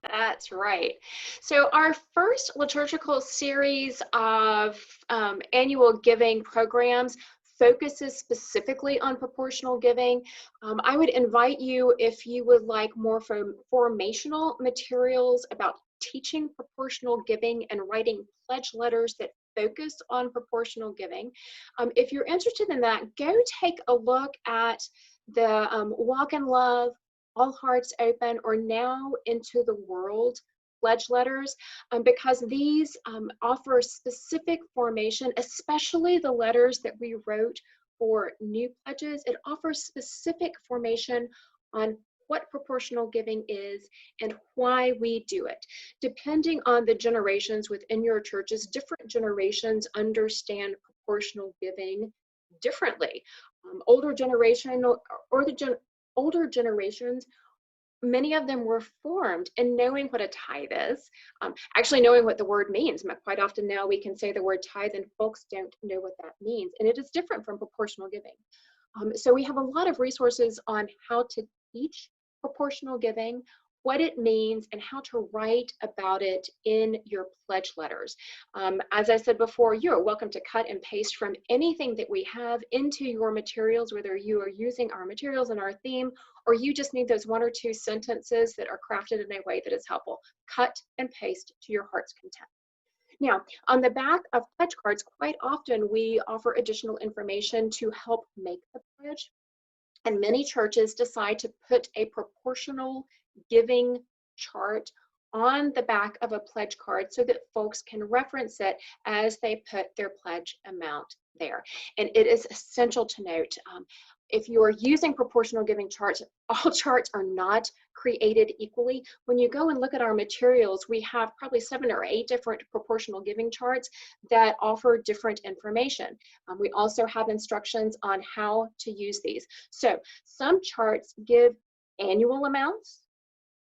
That's right. So our first liturgical series of annual giving programs focuses specifically on proportional giving. I would invite you, if you would like more formational materials about teaching proportional giving and writing pledge letters that focus on proportional giving. If you're interested in that, go take a look at the Walk in Love, All Hearts Open, or Now Into the World pledge letters, because these offer specific formation, especially the letters that we wrote for new pledges. It offers specific formation on what proportional giving is and why we do it. Depending on the generations within your churches, different generations understand proportional giving differently. Older generations, many of them were formed in knowing what a tithe is, actually knowing what the word means. Quite often now we can say the word tithe and folks don't know what that means, and it is different from proportional giving. So we have a lot of resources on how to teach proportional giving, what it means, and how to write about it in your pledge letters. As I said before, you're welcome to cut and paste from anything that we have into your materials, whether you are using our materials and our theme, or you just need those one or two sentences that are crafted in a way that is helpful. Cut and paste to your heart's content. Now, on the back of pledge cards, quite often we offer additional information to help make the pledge. And many churches decide to put a proportional giving chart on the back of a pledge card so that folks can reference it as they put their pledge amount there. And it is essential to note, if you are using proportional giving charts, all charts are not created equally. When you go and look at our materials, we have probably 7 or 8 different proportional giving charts that offer different information. We also have instructions on how to use these. So some charts give annual amounts,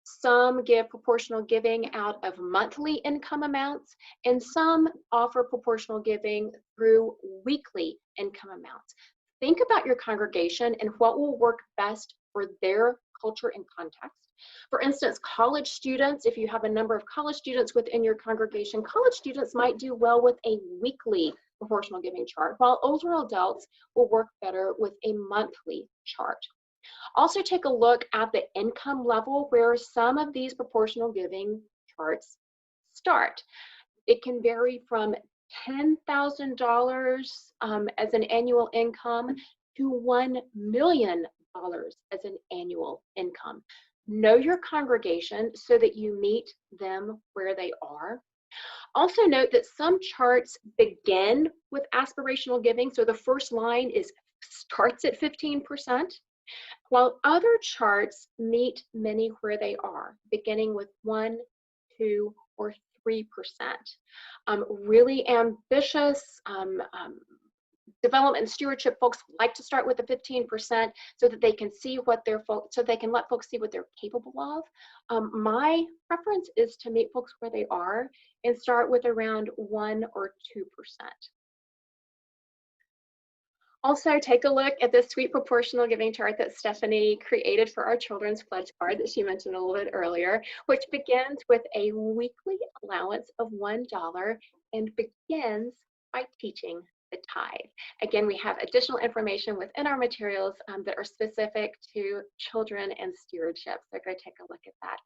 some give proportional giving out of monthly income amounts, and some offer proportional giving through weekly income amounts. Think about your congregation and what will work best for their culture and context. For instance, college students, if you have a number of college students within your congregation, college students might do well with a weekly proportional giving chart, while older adults will work better with a monthly chart. Also take a look at the income level where some of these proportional giving charts start. It can vary from $10,000 as an annual income to $1 million as an annual income. Know your congregation so that you meet them where they are. Also note that some charts begin with aspirational giving, so the first line starts at 15%, while other charts meet many where they are, beginning with 1, 2, or 3%. Really ambitious development and stewardship folks like to start with the 15% so that they can see what they can let folks see what they're capable of. My preference is to meet folks where they are and start with around 1 or 2%. Also, take a look at this sweet proportional giving chart that Stephanie created for our children's pledge card that she mentioned a little bit earlier, which begins with a weekly allowance of $1 and begins by teaching the tithe. Again, we have additional information within our materials that are specific to children and stewardship, so go take a look at that